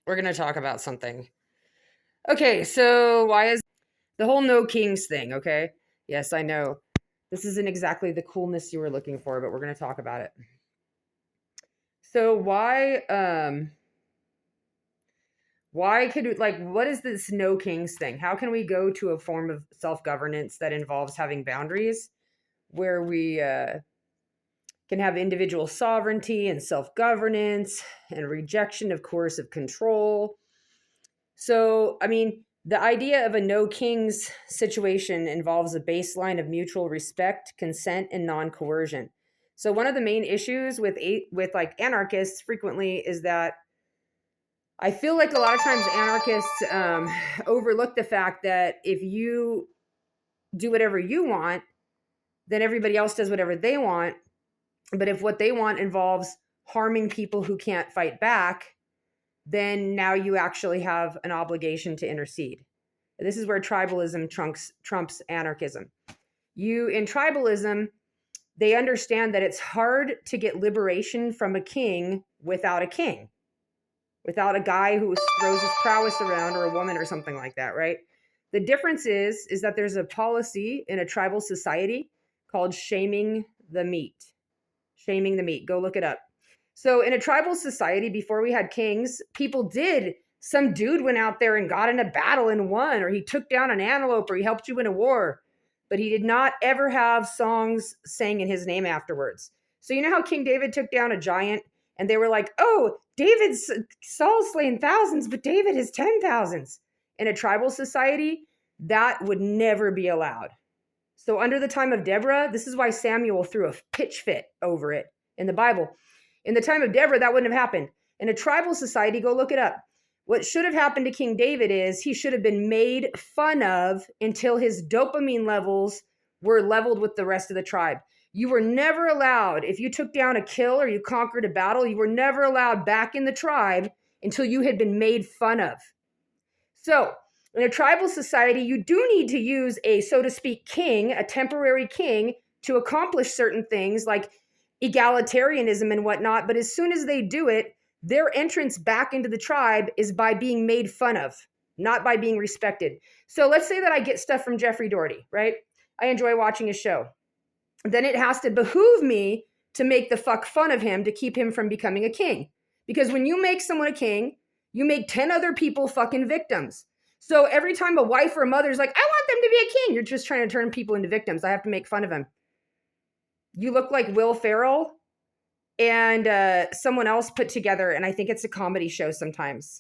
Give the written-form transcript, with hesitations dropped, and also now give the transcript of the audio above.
we're going to talk about something. Okay, so why is the whole no kings thing, okay? Yes, I know. This isn't exactly the coolness you were looking for, but we're going to talk about it. So why could like what is this no kings thing? How can we go to a form of self-governance that involves having boundaries where we can have individual sovereignty and self-governance and rejection of coercive control? So, I mean, the idea of a no kings situation involves a baseline of mutual respect, consent, and non-coercion. So, one of the main issues with like anarchists frequently is that I feel like a lot of times anarchists overlook the fact that if you do whatever you want, then everybody else does whatever they want. But if what they want involves harming people who can't fight back, then now you actually have an obligation to intercede. This is where tribalism trumps anarchism. In tribalism, they understand that it's hard to get liberation from a king, without a guy who throws his prowess around, or a woman or something like that, right? The difference is that there's a policy in a tribal society called shaming the meat. Shaming the meat. Go look it up. So in a tribal society, before we had kings, some dude went out there and got in a battle and won, or he took down an antelope, or he helped you win a war, but he did not ever have songs sang in his name afterwards. So you know how King David took down a giant, and they were like, oh, Saul's slain thousands, but David has 10,000s. In a tribal society, that would never be allowed. So under the time of Deborah, this is why Samuel threw a pitch fit over it in the Bible. In the time of Deborah, that wouldn't have happened. In a tribal society, go look it up. What should have happened to King David is he should have been made fun of until his dopamine levels were leveled with the rest of the tribe. You were never allowed, if you took down a kill or you conquered a battle, you were never allowed back in the tribe until you had been made fun of. So, in a tribal society, you do need to use a, so to speak, king, a temporary king, to accomplish certain things like egalitarianism and whatnot. But as soon as they do it, their entrance back into the tribe is by being made fun of, not by being respected. So let's say that I get stuff from Jeffrey Doherty, right? I enjoy watching his show. Then it has to behoove me to make the fuck fun of him to keep him from becoming a king. Because when you make someone a king, you make 10 other people fucking victims. So every time a wife or a mother is like, I want them to be a king, you're just trying to turn people into victims. I have to make fun of him. You look like Will Ferrell and someone else put together, and I think it's a comedy show sometimes.